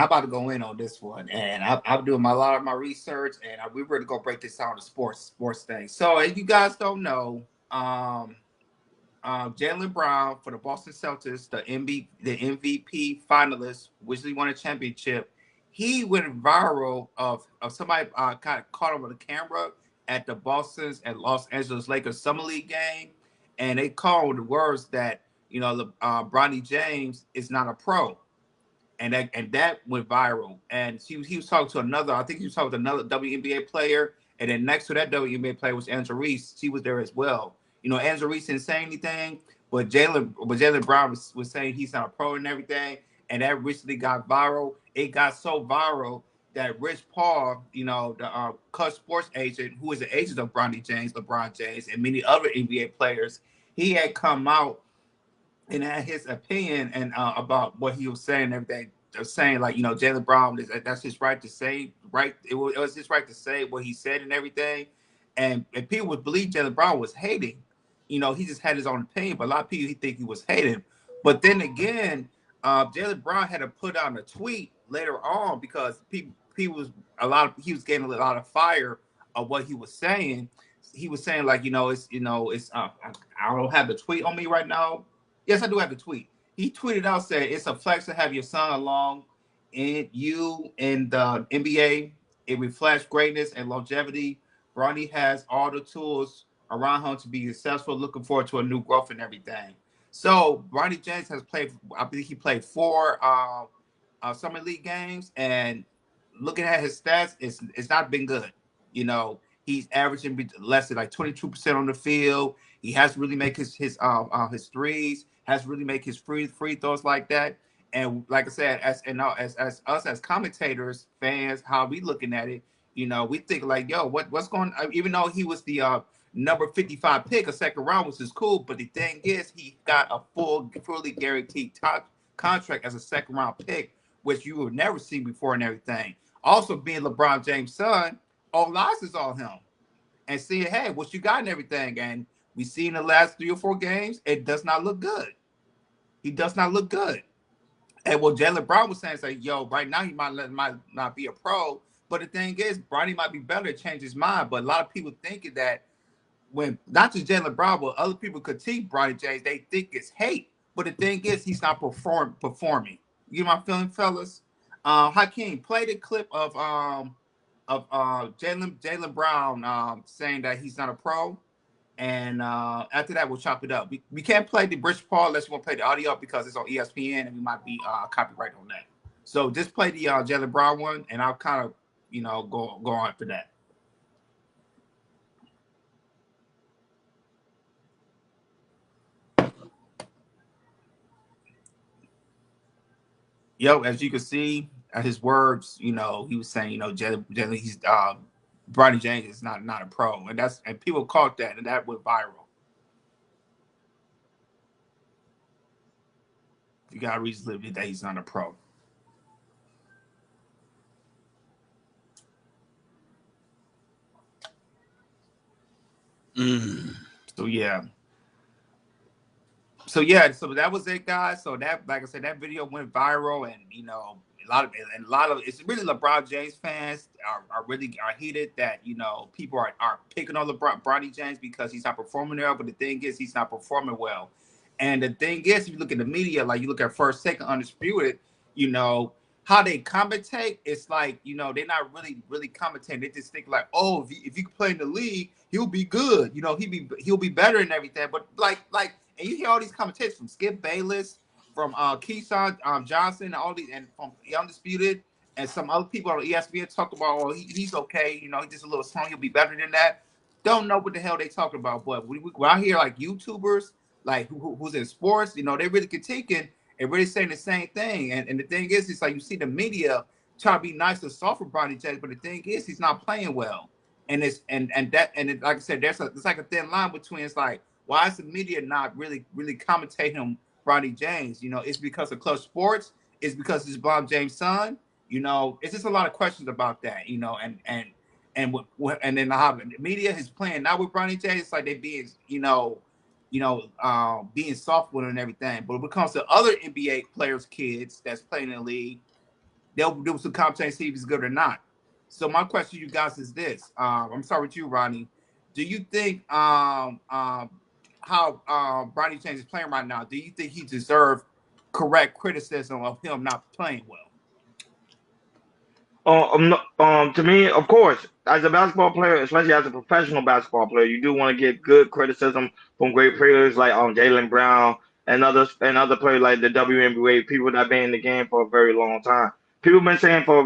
I'm about to go in on this one, and I'm doing a lot of my research, and we're really gonna break this down to sports thing. So, if you guys don't know, Jaylen Brown for the Boston Celtics, the MVP finalist, which he won a championship. He went viral of somebody kind of caught him on the camera at the Boston's and Los Angeles Lakers summer league game, and they called the words that Bronny James is not a pro, and that went viral. And he was talking to another, I think he was talking to another WNBA player, and then next to that WNBA player was Angela Reese. She was there as well. Angela Reese didn't say anything, but Jaylen Brown was saying he's not a pro and everything, and that recently got viral. It got so viral that Rich Paul, the Cut Sports agent, who is the agent of Bronny James, LeBron James, and many other NBA players, he had come out and had his opinion and about what he was saying and everything, saying like Jaylen Brown that's his right to say, right, it was his right to say what he said and everything, and people would believe Jaylen Brown was hating. He just had his own opinion, but a lot of people he think he was hating. But then again, Jaylen Brown had to put out a tweet later on because people was he was getting a lot of fire of what he was saying. He was saying like it's I don't have the tweet on me right now. Yes, I do have the tweet. He tweeted out said it's a flex to have your son along in you in the NBA. It reflects greatness and longevity. Bronny has all the tools around him to be successful. Looking forward to a new growth and everything. So Bronny James has played. I believe he played 4 summer league games, and looking at his stats, it's not been good. He's averaging less than like 22% on the field. He has to really make his threes. Has to really make his free throws like that. And like I said, as us as commentators, fans, how we looking at it, we think like, yo, what's going on? Even though he was the number 55 pick, a second round, which is cool. But the thing is, he got a fully guaranteed top contract as a second round pick, which you would never see before and everything. Also, being LeBron James' son, all eyes is on him and seeing, hey, what you got and everything. And we see in the last 3 or 4 games, it does not look good. He does not look good. And what Jaylen Brown was saying is like, yo, right now he might not be a pro. But the thing is, Bronny might be better to change his mind. But a lot of people thinking that when not just Jaylen Brown, but other people critique Bronny James, they think it's hate. But the thing is, he's not performing. You know my feeling, fellas? Hakeem, play the clip of Jaylen Brown saying that he's not a pro. And after that, we'll chop it up. We can't play the Rich Paul unless you want to play the audio because it's on ESPN and we might be copyright on that. So just play the Jaylen Brown one, and I'll kind of go on after that. Yo, as you can see, at his words, he was saying, Jaylen, he's Bronny James is not a pro, and people caught that, and that went viral. You got reason to believe that he's not a pro. Mm. So yeah. So that was it, guys. So that, like I said, that video went viral, and a lot of it's really LeBron James fans are really are heated that people are picking on Bronny James because he's not performing well. But the thing is, he's not performing well. And the thing is, if you look at the media, like you look at First Take Undisputed, you know how they commentate. It's like they're not really commentating. They just think like, oh, if you can play in the league, he'll be good. He'll be better and everything. But like. And you hear all these commentators from Skip Bayless, from Keyshawn Johnson, and all these, and from Undisputed, and some other people on ESPN talk about, oh, he's okay. He's just a little strong. He'll be better than that. Don't know what the hell they talking about. But when I hear like YouTubers, like who's in sports, they really critiquing and really saying the same thing. And the thing is, it's like you see the media try to be nice and soft for Bronny James, but the thing is, he's not playing well. And like I said, there's like a thin line between. It's like, why is the media not really commentating him, Bronny James? It's because of Club Sports. It's because it's Bob James' son. It's just a lot of questions about that. And then how the media is playing now with Bronny James. It's like they being soft with him and everything. But when it comes to other NBA players' kids that's playing in the league, they'll do some competition, see if he's good or not. So my question to you guys is this. I'm starting with you, Ronnie. Do you think how Bronny James is playing right now? Do you think he deserved correct criticism of him not playing well? To me, of course, as a basketball player, especially as a professional basketball player, you do want to get good criticism from great players like Jaylen Brown and other players like the WNBA, people that have been in the game for a very long time. People been saying for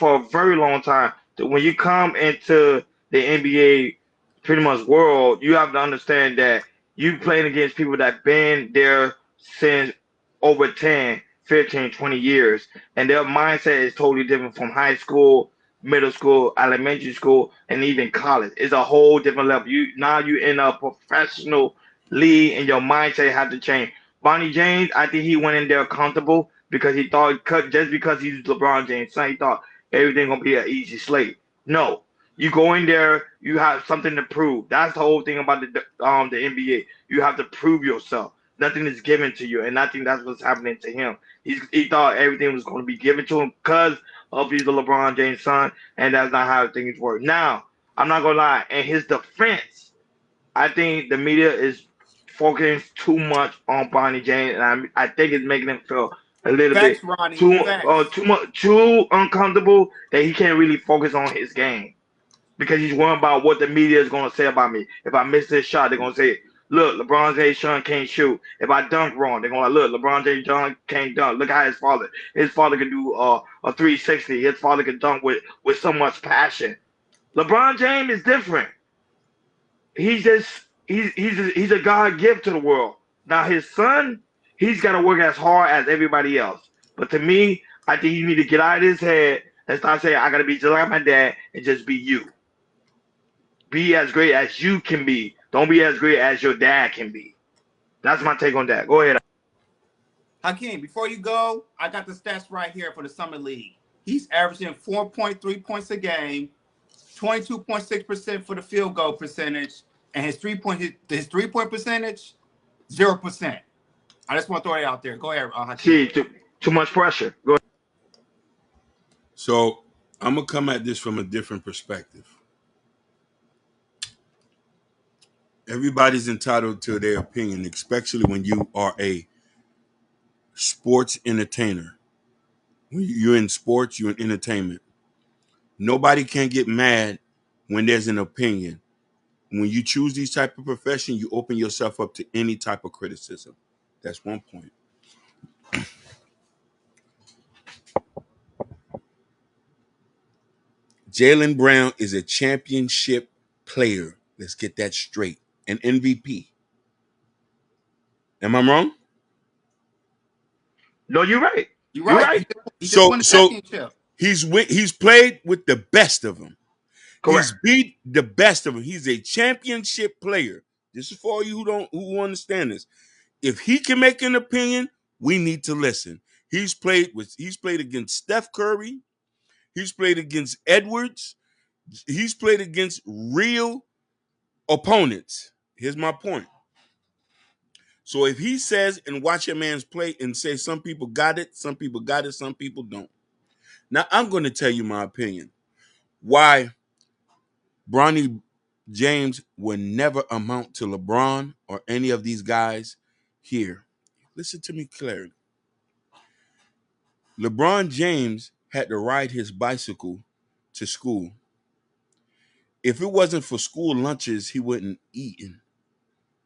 a very long time that when you come into the NBA pretty much world, you have to understand that you playing against people that been there since over 10, 15, 20 years, and their mindset is totally different from high school, middle school, elementary school, and even college. It's a whole different level. You in a professional league, and your mindset had to change. Bonnie James, I think he went in there comfortable because he thought just because he's LeBron James, son, he thought everything gonna be an easy slate. No, you go in there, you have something to prove. That's the whole thing about the NBA. You have to prove yourself. Nothing is given to you, and I think that's what's happening to him. He thought everything was going to be given to him because of he's the LeBron James son, and that's not how things work. Now, I'm not gonna lie. In his defense, I think the media is focusing too much on Bonnie James, and I think it's making him feel a little bit Facts, Ronnie. Facts. too uncomfortable that he can't really focus on his game because he's worried about what the media is going to say about me. If I miss this shot, they're going to say, look, LeBron James' son can't shoot. If I dunk wrong, they're going to look, LeBron James' son can't dunk. Look how his father can do a 360. His father can dunk with so much passion. LeBron James is different. He's just he's a God gift to the world. Now his son, he's got to work as hard as everybody else. But to me, I think you need to get out of his head and start saying, I got to be just like my dad and just be you. Be as great as you can be. Don't be as great as your dad can be. That's my take on that. Go ahead. Hakeem, before you go, I got the stats right here for the Summer League. He's averaging 4.3 points a game, 22.6% for the field goal percentage, and his 3-point percentage 0%. I just want to throw it out there. Go ahead, Hakeem. See, too much pressure. Go ahead. So I'm gonna come at this from a different perspective. Everybody's entitled to their opinion, especially when you are a sports entertainer. When you're in sports, you're in entertainment. Nobody can get mad when there's an opinion. When you choose these type of profession, you open yourself up to any type of criticism. That's one point. Jaylen Brown is a championship player. Let's get that straight. An MVP. Am I wrong? No, you're right. You're You're right. right. He just So won the so championship. he's played with the best of them. Correct. He's beat the best of them. He's a championship player. This is for all you who understand this. If he can make an opinion, we need to listen. He's played against Steph Curry. He's played against Edwards. He's played against real opponents. Here's my point. So if he says and watch a man's play and say some people got it, some people got it, some people don't. Now I'm going to tell you my opinion. Why Bronny James will never amount to LeBron or any of these guys here. Listen to me clearly. LeBron James had to ride his bicycle to school. If it wasn't for school lunches, he wouldn't eat.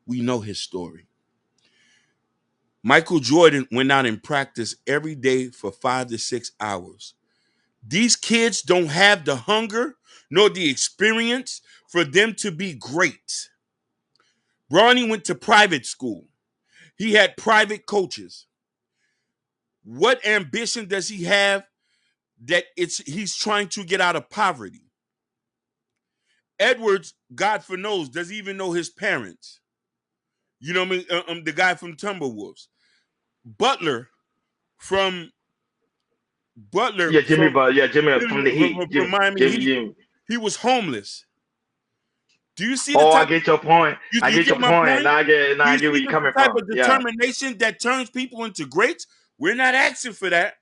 We know his story. Michael Jordan went out and practiced every day for 5 to 6 hours. These kids don't have the hunger nor the experience for them to be great. Bronny went to private school. He had private coaches. What ambition does he have that he's trying to get out of poverty? Edwards, God for knows, doesn't even know his parents. You know what I mean? The guy from Timberwolves. Butler from Butler Yeah, Jimmy from the Heat. from Miami Heat. Jimmy. He was homeless. Do you see the Oh, I type? get your point. I You get your get my point. point? Now Do I you get where see you're the coming type from. of Yeah. determination that turns people into greats? We're not asking for that.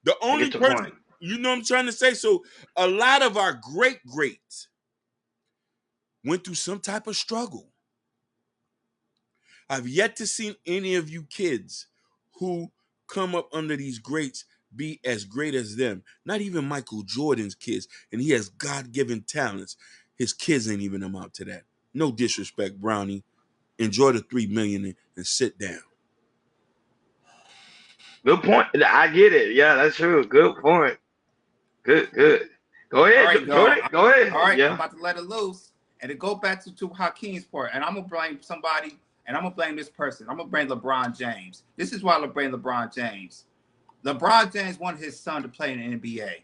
The I only get your point. person, you know what I'm trying to say? So a lot of our greats went through some type of struggle. I've yet to see any of you kids who come up under these greats be as great as them. Not even Michael Jordan's kids, and he has God-given talents. His kids ain't even amount to that. No disrespect, Bronny. Enjoy the $3 million and sit down. Good point. I get it. Yeah, that's true. Good point. Good. Go All ahead, right, y'all. Jordan. Go ahead. All right, I'm Yeah. about to let it loose. And to go back to Hakeem's part, and I'm gonna blame somebody, and I'm gonna blame this person. I'm gonna blame LeBron James. This is why I blame LeBron James. LeBron James wanted his son to play in the NBA.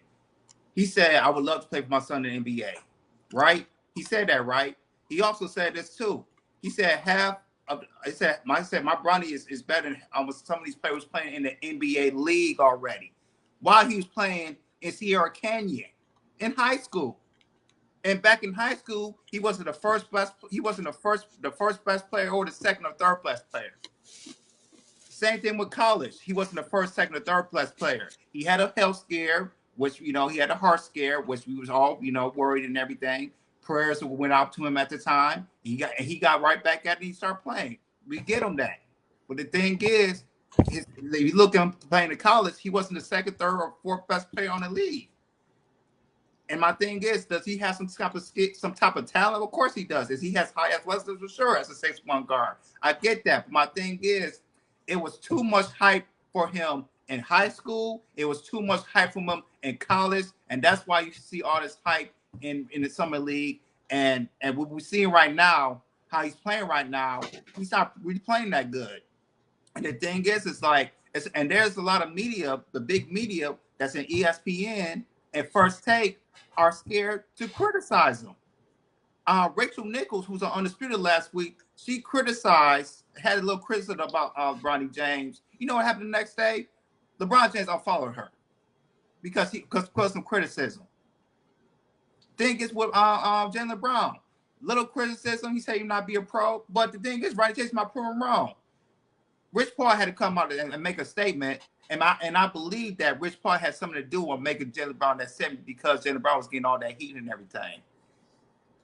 He said, "I would love to play for my son in the NBA." Right? He said that, right? He also said this too. He said half of I said my Bronny is better than almost some of these players playing in the NBA league already. While he was playing in Sierra Canyon in high school. And back in high school, he wasn't the first best. He wasn't the first best player or the second or third best player. Same thing with college. He wasn't the first, second, or third best player. He had a health scare, which he had a heart scare, which we was all worried and everything. Prayers went out to him at the time. He got right back at it. And he started playing. We get him that. But the thing is, if you look at him playing in college, he wasn't the second, third, or fourth best player on the league. And my thing is, does he have some type of talent? Of course he does. He has high athleticism for sure as a 6'1" guard. I get that. But my thing is, it was too much hype for him in high school. It was too much hype for him in college. And that's why you see all this hype in the summer league. And what we're seeing right now, how he's playing right now, he's not really playing that good. And the thing is, and there's a lot of media, the big media that's in ESPN and First Take are scared to criticize him. Rachel Nichols, who's on Undisputed last week, she had a little criticism about Bronny James. You know what happened the next day? LeBron James unfollowed her because some criticism. Thing is with Jaylen Brown, little criticism. He said he not be a pro, but the thing is, Bronny James might prove him wrong. Rich Paul had to come out and make a statement, and I believe that Rich Paul had something to do with making Jaylen Brown that 70 because Jaylen Brown was getting all that heat and everything.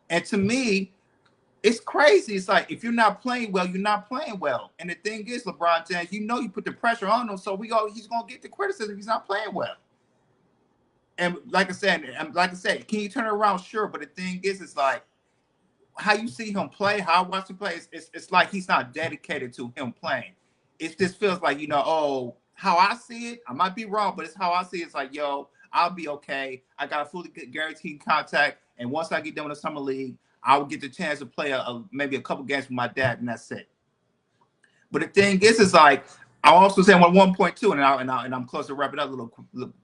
And to me, it's crazy. It's like, if you're not playing well, you're not playing well. And the thing is, LeBron James, you put the pressure on him, so he's going to get the criticism if he's not playing well. And like I said, can you turn it around? Sure. But the thing is, it's like, how you see him play, how I watch him play, it's like he's not dedicated to him playing. It just feels like, how I see it, I might be wrong, but it's how I see it. It's like, I'll be okay. I got a fully guaranteed contract. And once I get done with the summer league, I will get the chance to play maybe a couple games with my dad, and that's it. But the thing is like, I also say 1.2, and I'm close to wrapping up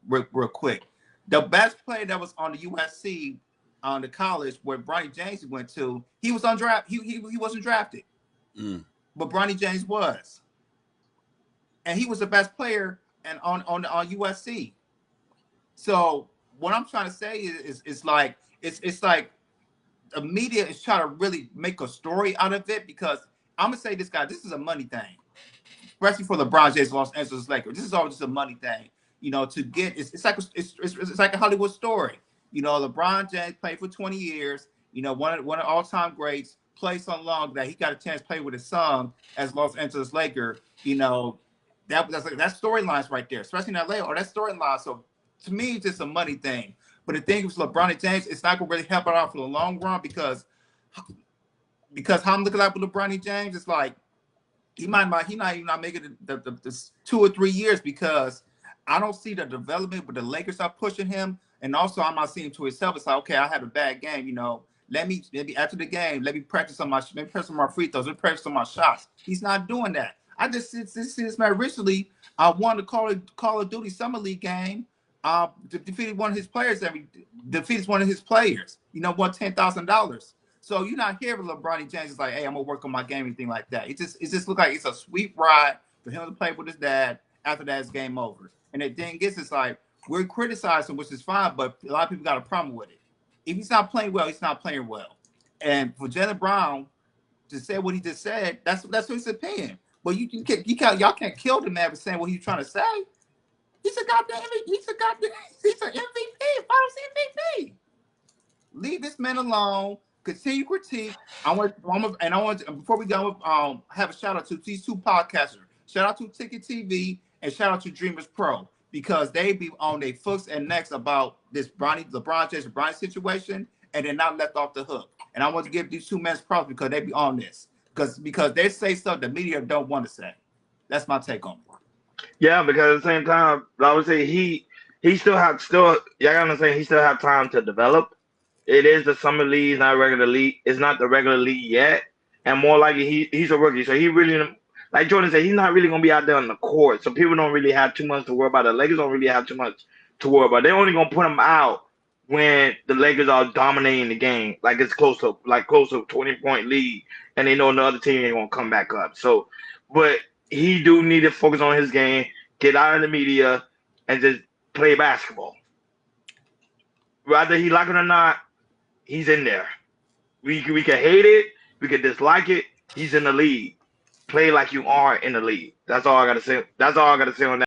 real quick. The best player that was on the USC, on the college where Bronny James went to, he was undrafted. He wasn't drafted, but Bronny James was, and he was the best player and on USC. So what I'm trying to say is it's like the media is trying to really make a story out of it, because I'm gonna say this is a money thing, especially for LeBron James, Los Angeles Lakers. This is all just a money thing, to get. It's like a Hollywood story. LeBron James played for 20 years. One of the all-time greats, played so long that he got a chance to play with his son as Los Angeles Laker. That's storylines right there, especially in LA. Or that storyline. So to me, it's just a money thing. But the thing with LeBron James, it's not gonna really help it out for the long run, because how I'm looking at with LeBron James, it's like he not even making the 2 or 3 years, because I don't see the development. But the Lakers are pushing him, and also I'm not seeing to himself. It's like, okay, I had a bad game, let me after the game, let me practice on my free throws, let me practice on my shots. He's not doing that. I just see this man recently. I won the Call of Duty Summer League game. Defeated one of his players. Won $10,000. So you're not hearing LeBron James is like, hey, I'm gonna work on my game, anything like that. It just looks like it's a sweet ride for him to play with his dad. After that, it's game over. And the thing is, it's like, we're criticizing, which is fine, but a lot of people got a problem with it. If he's not playing well, he's not playing well. And for Jaylen Brown to say what he just said, that's his opinion. But y'all can't kill the man for saying what he's trying to say. He's a goddamn he's an MVP, Finals MVP. Leave this man alone. Continue critique. I want before we go, have a shout out to these two podcasters. Shout out to Ticket TV and shout out to Dreamers Pro because they be on their foots and necks about this LeBron James Bronny situation, and they're not left off the hook. And I want to give these two men props because they be on this because they say stuff the media don't want to say. That's my take on it. Yeah, because at the same time, I would say he still y'all gotta understand he still have time to develop. It is the summer league, not regular league. It's not the regular league yet, and more likely he's a rookie, so he really, like Jordan said, he's not really gonna be out there on the court. So people don't really have too much to worry about. The Lakers don't really have too much to worry about. They're only gonna put him out when the Lakers are dominating the game, like it's close to 20-point lead, and they know the other team ain't gonna come back up. So, but he do need to focus on his game, get out of the media, and just play basketball. Whether he like it or not, he's in there. We can hate it, we can dislike it. He's in the league. Play like you are in the league. That's all I gotta say. That's all I gotta say on that.